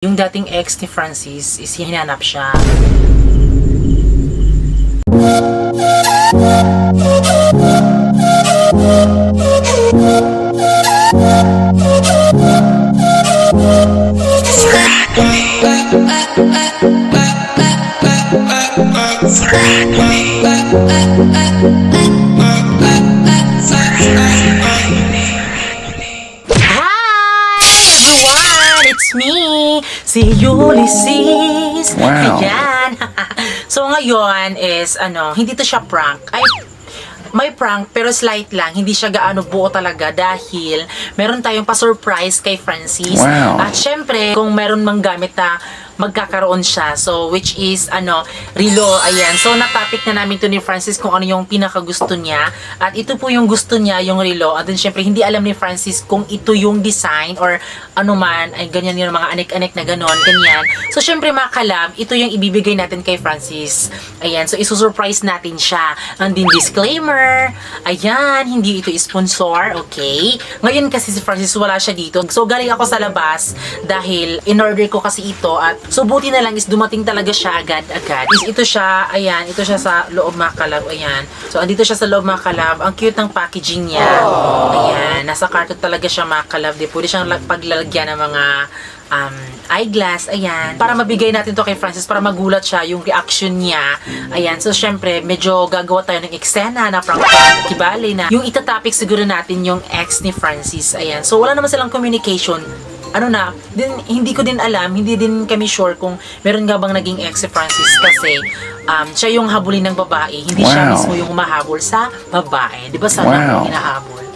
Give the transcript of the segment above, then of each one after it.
Yung dating ex ni Francis is hinanap siya. It's me, si Ulysses. Wow. Ayan. So ngayon is hindi to siya prank. Ay, may prank pero slight lang. Hindi siya gaano buo talaga dahil meron tayong pa-surprise kay Francis. Wow. At syempre, kung meron mang gamit na magkakaroon siya. So, which is, relo, ayan. So, na-topic na namin to ni Francis kung ano yung pinakagusto niya. At ito po yung gusto niya, yung relo. At then, syempre, hindi alam ni Francis kung ito yung design or ano man, ay ganyan yung mga anek-anek na ganon, ganyan. So, syempre, mga kalab, ito yung ibibigay natin kay Francis. Ayan. So, isusurprise natin siya. And then, disclaimer, ayan, hindi ito sponsor, okay? Ngayon kasi si Francis, wala siya dito. So, galing ako sa labas dahil in-order ko kasi ito at so, buti na lang is dumating talaga siya agad-agad. Is ito siya, ayan, ito siya sa loob mga kalab, ayan. So, andito siya sa loob mga kalab. Ang cute ng packaging niya. Ayan, nasa carton talaga siya mga kalab. Di pwede siyang paglalagyan ng mga eyeglass, ayan. Para mabigay natin to kay Francis, para magulat siya yung reaction niya. Ayan, so syempre, medyo gagawa tayo ng eksena na prank kibali na. Yung itatopic siguro natin yung ex ni Francis, ayan. So, wala naman silang communication. Hindi ko din alam, hindi din kami sure kung meron nga bang naging ex si Francis kasi siya yung habulin ng babae, hindi siya mismo yung humahabol sa babae. Di ba sana hinahabol?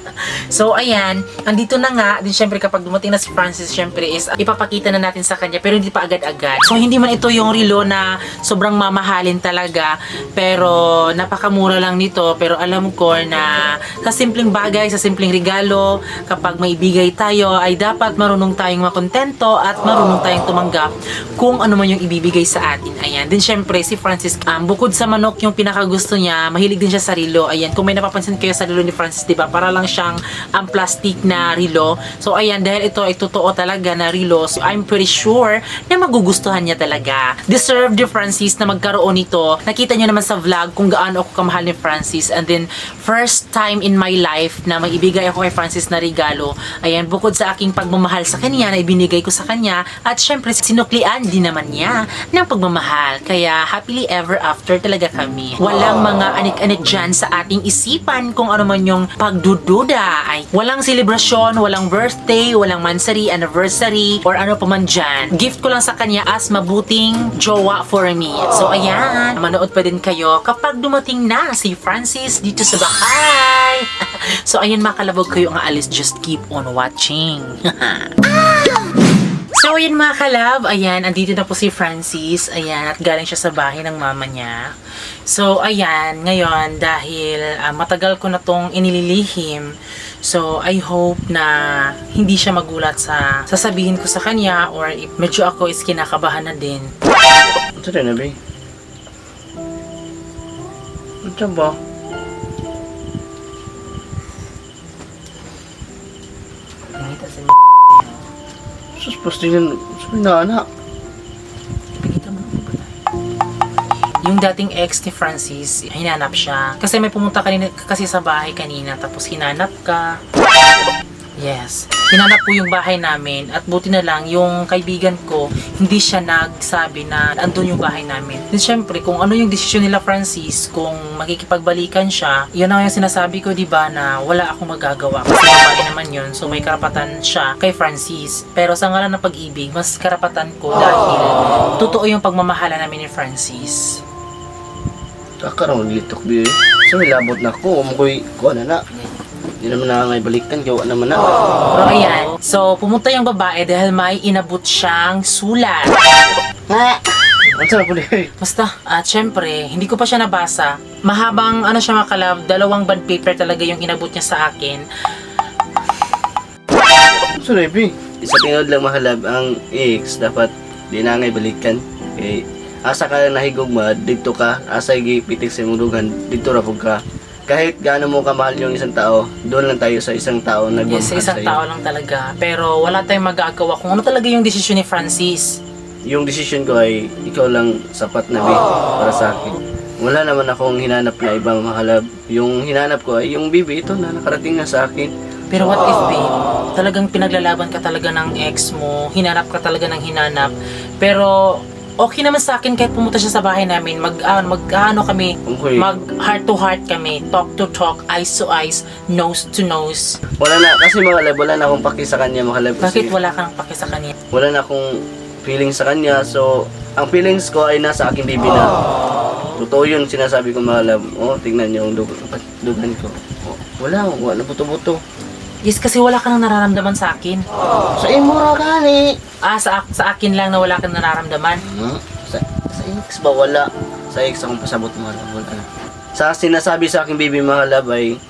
So, ayan, andito na nga, din syempre kapag dumating na si Francis, syempre is ipapakita na natin sa kanya, pero hindi pa agad-agad. So, hindi man ito yung relo na sobrang mamahalin talaga, pero napakamura lang nito, pero alam ko na sa simpleng bagay, sa simpleng regalo, kapag may ibigay tayo, ay dapat marunong tayong makontento at marunong tayong tumanggap kung ano man yung ibibigay sa atin. Ayan, din syempre si Francis, bukod sa manok yung pinakagusto niya, mahilig din siya sa relo. Ayan, kung may napapansin kayo sa relo ni Francis, diba, para lang siyang ang plastic na relo. So, ayan, dahil ito ay totoo talaga na relo, so I'm pretty sure na magugustuhan niya talaga. Deserve ni Francis na magkaroon nito. Nakita niyo naman sa vlog kung gaano ako kamahal ni Francis. And then, first time in my life na may ibigay ako kay Francis na regalo. Ayan, bukod sa aking pagmamahal sa kanya na ibinigay ko sa kanya, at syempre, sinuklian din naman niya ng pagmamahal. Kaya, happily ever after talaga kami. Walang mga anik-anik dyan sa ating isipan kung ano man yung pagdududa. Ay, walang selebrasyon, walang birthday, walang mansari, anniversary, or ano pa man dyan. Gift ko lang sa kanya as mabuting jowa for me. So, ayan, manood pa din kayo kapag dumating na si Francis dito sa bahay. So, ayan mga kalabog, kayo ang aalis, just keep on watching. So, ayan mga kalab, ayan, andito na po si Francis, ayan, at galing siya sa bahay ng mama niya. So, ayan, ngayon, dahil matagal ko na tong inililihim, so, I hope na hindi siya magulat sa sasabihin ko sa kanya, or if medyo ako is kinakabahan na din. Ito rin, Abi. Ito ba? Pangita sa Sus, pastingin. Sabi na, anak. Pagkita mo naman ba tayo? Yung dating ex ni Francis, hinanap siya. Kasi may pumunta kanina kasi sa bahay kanina, tapos hinanap ka. Yes. Hinanap po yung bahay namin, at buti na lang yung kaibigan ko, hindi siya nagsabi na andun yung bahay namin. Then syempre, kung ano yung desisyon nila Francis, kung makikipagbalikan siya, yun ang yung sinasabi ko, diba, na wala akong magagawa. Kasi babae naman yun, so may karapatan siya kay Francis. Pero sa ngalan ng pag-ibig, mas karapatan ko dahil totoo yung pagmamahala namin ni Francis. Kakarang litok, Bi. So, may labot na ako. Umukoy ko, na. Hindi naman na ngay balikan, gawa naman na. Pero ayan, so pumunta yung babae dahil may inabot siyang sulat. Ang sarap po din. Basta, at syempre, hindi ko pa siya nabasa. Mahabang, siya mga kalab, 2 bond paper talaga yung inabot niya sa akin. So, Bi, isa tingod lang mahalab ang ex, dapat di na ngay balikan. Okay. Asa ka nahigog ma, dito ka, asa gipitik sa mulugan, dito ra pug ka. kahit gaano mo kamahal yung isang tao, doon lang tayo sa isang tao na Yes, sa isang tao lang talaga. Pero wala tayong magagawa kung ano talaga yung desisyon ni Francis. Yung decision ko ay ikaw lang sapat na babe para sa akin. Wala naman akong hinanap na ibang makalab. Yung hinanap ko ay yung bibi ito na nakarating na sa akin. Pero what if, babe, talagang pinaglalaban ka talaga ng ex mo, hinanap ka talaga ng hinanap, pero okay naman sa akin kahit pumunta siya sa bahay namin, mag-ano kami, Okay. mag heart to heart kami, talk to talk, eyes to eyes, nose to nose. Wala na, kasi makalab, wala na akong paki sa kanya makalab. Bakit Kasi wala kang paki sa kanya? wala na akong feelings sa kanya. So, ang feelings ko ay nasa aking bibi na. Totoo yun, sinasabi ko makalab. Oh, tingnan niyo yung dugan ko. Oh, wala na buto-buto. Yes, kasi wala ka nang nararamdaman sa akin. Sa imura gani. Sa akin lang na wala kang nararamdaman. Sa ex ba? Wala. Sa ex akong pasabot mahalab. Wala na. Sa sinasabi sa aking baby mahalab ay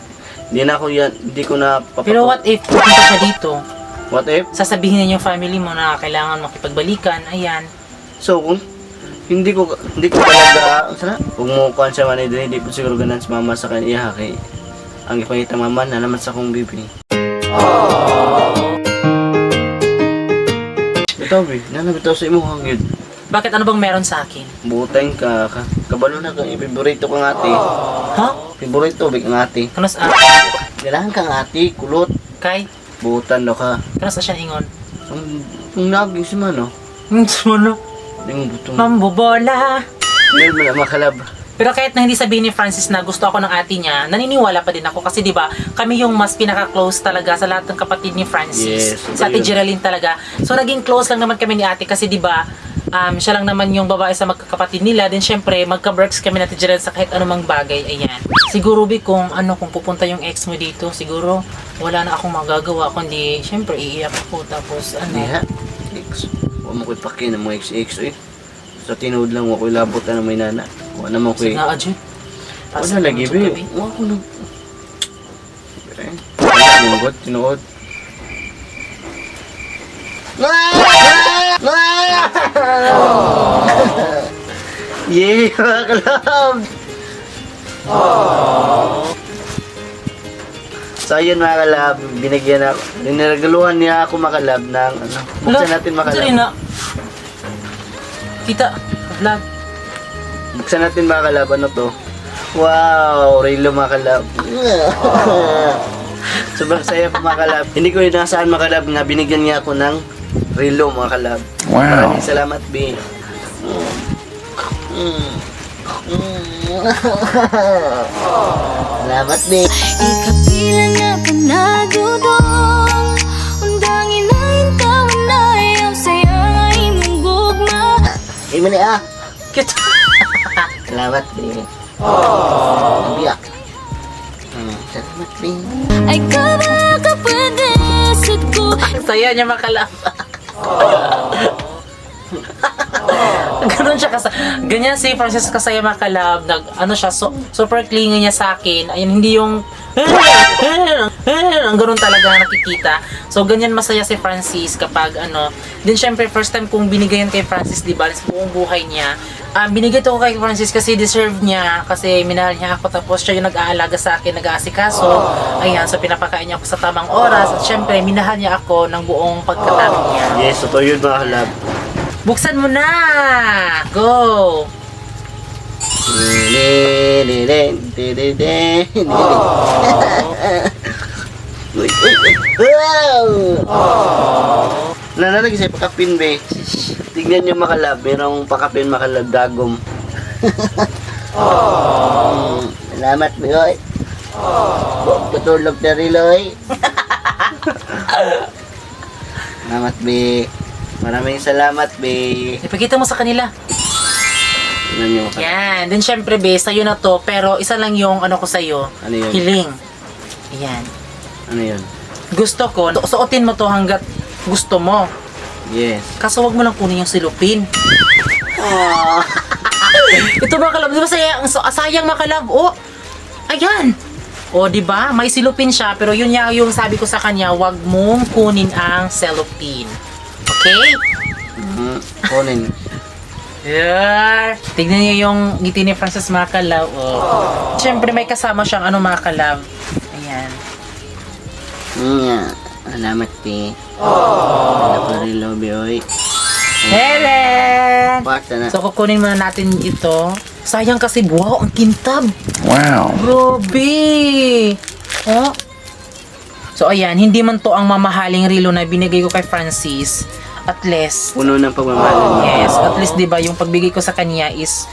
hindi ko na papato. Pero what if pupunta siya dito? What if? Sasabihin niya yung family mo na kailangan makipagbalikan, ayan. So, kung hindi ko talaga, sana, kung mo kuhan siya man ay hindi po siguro ganan si mama sa kanya, kay ang ipangita mama na naman sa akong baby. Ito, babe, nanabitaw sa imo hangid. Bakit ano bang meron sa akin? Butang kabalo na kang ipiborito kang ate. Ha? Piborito, big ang ate. Kanos Kailangan kang ate, kulot. kay? Butan daw ka. Kanos siya ingon? Ang naging si Mano. Suno. Yung butong. Mambobola. Meron mo na makalab. Pero kahit na hindi sabihin ni Francis na gusto ako ng ate niya, naniniwala pa din ako kasi 'di ba, kami yung mas pinaka-close talaga sa lahat ng kapatid ni Francis. Yes, Sa ate yun. Geraldine talaga. So naging close lang naman kami ni ate kasi 'di ba, siya lang naman yung babae sa magkakapatid nila. Then syempre, magka-works kami na ate Geraldine sa kahit anumang bagay. Ayan. Siguro bi kung pupunta yung ex mo dito, siguro wala na akong magagawa kundi syempre iiyak ako tapos Diha. Ex. Huwag mo ko'y pakin ng mga ex eh. Sa tinood lang, huwag ko'y labot na may nana. Huwag naman ko'y... Sige nga, Ajun. Wala lagi, babe. Huwag ko nag... Tinood, tinood. Yay, mga kalab! So ayun mga kalab, binigyan ako, niregaluhan niya ako makalab ng ano, buksan natin makalab. Sorry na. Kita, vlog. Buksan natin mga kalab, ano to? Wow, Raylo mga kalab. Sobrang saya po mga kalab. Hindi ko inaasahan mga kalab na binigyan niya ako ng Raylo mga kalab. Wow. Maraming salamat, B. Salamat, B. Ikapila na panagudong undangin na intawan na iyong sayang ay mong gugma. Imo ni ah. Cute. Salamat, B. Biyak. Salamat, B. Ay kapadesot ko. Saya niya makalap. Ganun siya ganyan si Francis kasaya makalab, siya, super clingy niya sa akin. Ayun, hindi yung ang ganun talaga nakikita. So ganyan masaya si Francis kapag Then syempre first time kong binigayan kay Francis, di ba, sa buong buhay niya. Binigay to ko kay Francis kasi deserve niya, kasi minahal niya ako, tapos siya yung nag-aalaga sa akin, nag-aasikaso. Ayan, so pinapakain niya ako sa tamang oras, at syempre minahal niya ako ng buong pagkatao niya. Yes, totoo yun mga kalab. Buksan mo na! Go! Uy, uy, uy. Wow! Nanalagi sa pakapin, be. Tignan nyo makalab. Merong pakapin makalab dagom. Salamat, be. Oy. Patulog na rin, oy. Salamat, be. Maraming salamat, be. Ipakita mo sa kanila. Tignan nyo makalab. Yan. Then syempre, be, sa'yo na to. Pero isa lang yung ko sa'yo. Ano yun? Hiling. Yan. Ano yun? Gusto ko, suotin mo to hanggat gusto mo. Yes. Kaso wag mo lang kunin yung silupin. Ito makalab, di ba sayang makalab? Oh, ayan. O, di ba? May silupin siya, pero yun yung sabi ko sa kanya, wag mong kunin ang cellophane. Okay? Kunin. Yeah. Tignan niyo yung ngiti ni Francis, mga kalab. Oh. Siyempre may kasama siyang mga kalab. Ayan. Alamat, Pi. Wala pa rin lobby, oy. Helen! Basta na. So, kukunin muna natin ito. Sayang kasi, wow, ang kintab. Wow. Grabe! Oh. So, ayan, hindi man to ang mamahaling relo na binigay ko kay Francis. At least, Puno ng pagmamahal mo. yes, at least 'di ba yung pagbigay ko sa kanya is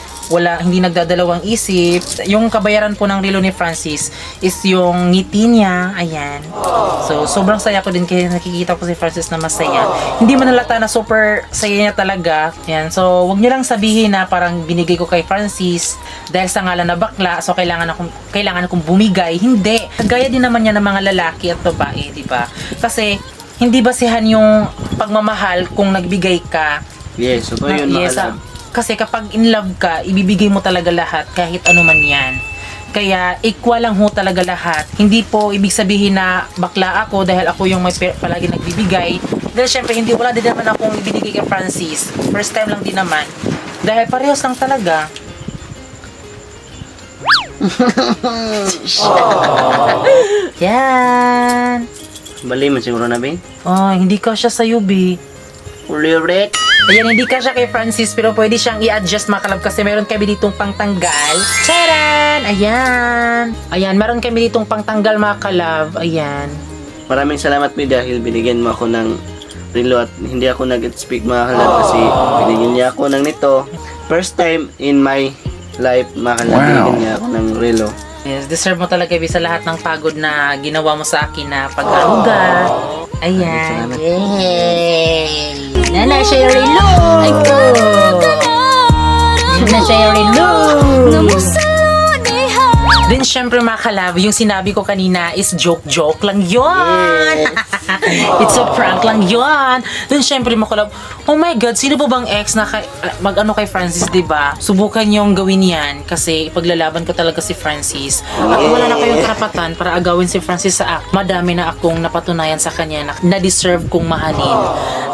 hindi nagdadalawang isip. Yung kabayaran po ng relo ni Francis is yung ngiti niya, ayan. So sobrang saya ko din kaya nakikita ko si Francis na masaya. Hindi man halata na super saya niya talaga. Ayan. So wag niyo lang sabihin na parang binigay ko kay Francis dahil sa ngalan na bakla, so kailangan akong bumigay. Hindi. Gaya din naman niya ng mga lalaki at babae, 'di ba? Kasi hindi basihan yung pagmamahal kung nagbigay ka. Yes, so yun, Yes, makalab. kasi kapag in love ka, ibibigay mo talaga lahat kahit ano man yan. Kaya equal lang ho talaga lahat. Hindi po ibig sabihin na bakla ako dahil ako yung may palagi nagbibigay. Dahil syempre wala din naman akong ibinigay kay Francis. First time lang din naman. Dahil parehas lang talaga. Yan. Bali man siguro na, Ben. Oh, hindi ka siya sa UB. Ulit. Ayan, hindi ka siya kay Francis, pero pwede siyang i-adjust, mga kalab, kasi meron kami ditong pangtanggal. Charan! Ayan. Ayan, meron kami ditong pangtanggal, mga kalab. Ayan. Maraming salamat, Mi, dahil binigyan mo ako ng relo at hindi ako nag-speak, mga kalab, kasi binigyan niya ako ng nito. First time in my life, mga kalab, binigyan niya ako ng relo. Yes, deserve mo talaga sa lahat ng pagod na ginawa mo sa akin na pag-aruga. Ayan. Salamat. Yay! Nana siya yung relo! Nana siya yung relo! Then, syempre, mga kalab, yung sinabi ko kanina is joke-joke lang yun. It's a prank lang yun. Then, syempre, mga kalab, oh my God, sino ba bang ex na mag-ano kay Francis, diba? Subukan niyong gawin yan kasi paglalaban ko talaga si Francis. At wala na kayong karapatan para agawin si Francis sa akin. Madami na akong napatunayan sa kanya na deserve kong mahalin.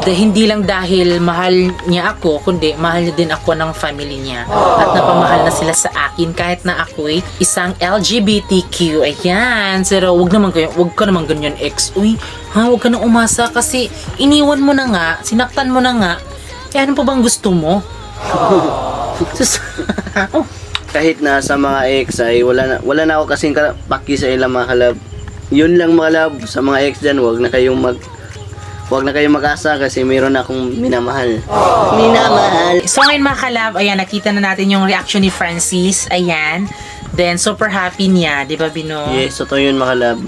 Hindi lang dahil mahal niya ako, kundi mahal niya din ako ng family niya. At napamahal na sila sa akin kahit na ako'y isang LGBTQ. Ayan. Pero wag ka naman ganyan, ex. Uy, wag ka na umasa kasi iniwan mo na nga, sinaktan mo na nga. Eh, ano pa bang gusto mo? Kahit na sa mga ex ay wala na ako kasing paki sa ilang, mga kalab. Yun lang, mga kalab, sa mga ex dyan, wag na kayong mag-asa kasi mayroon akong minamahal. Minamahal. So ngayon, mga kalab, ayan, nakita na natin yung reaction ni Francis. Ayan. Then, super happy niya. Di ba, Bino? Yes, totoo yun, mga kalab.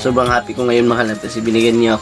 Sobrang happy ko ngayon, mga kalab, kasi binigyan niya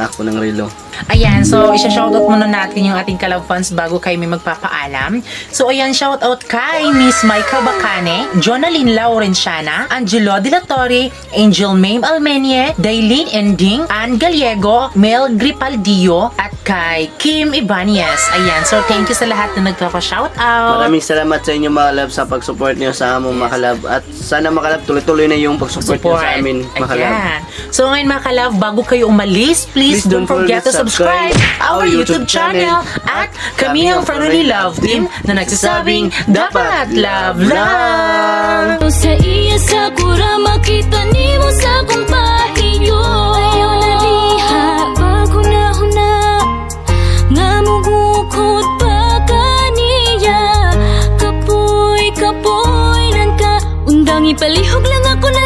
ako ng relo. Ayan, so isa-shoutout muna natin yung ating Kalab fans bago kayo may magpapaalam. So ayan, shoutout kay Miss Maika Bacane, Jonalyn Laurenciana, Angelo De La Torre, Angel Mame Almenie, Daylene Ending, Ann Gallego, Mel Gripaldio, at kay Kim Ibanez. Ayan, so thank you sa lahat na nagpapa-shoutout. Maraming salamat sa inyo, mga kalab, sa pag-support niyo sa among, mga kalab. At sana, mga kalab, tuloy-tuloy na yung pag-support niyo sa amin, mga kalab. Ayan. So ngayon, mga kalab, bago kayo umalis, please don't forget to subscribe our YouTube channel at kami ang Family Love Team na nagsasabing dapat love lang. Sa iya sa kura makita nimo sa kong pahiyo. Ayaw na diha bago na huna nga mugukod pa kaniya. Kapoy lang ka undang ipalihog lang ako na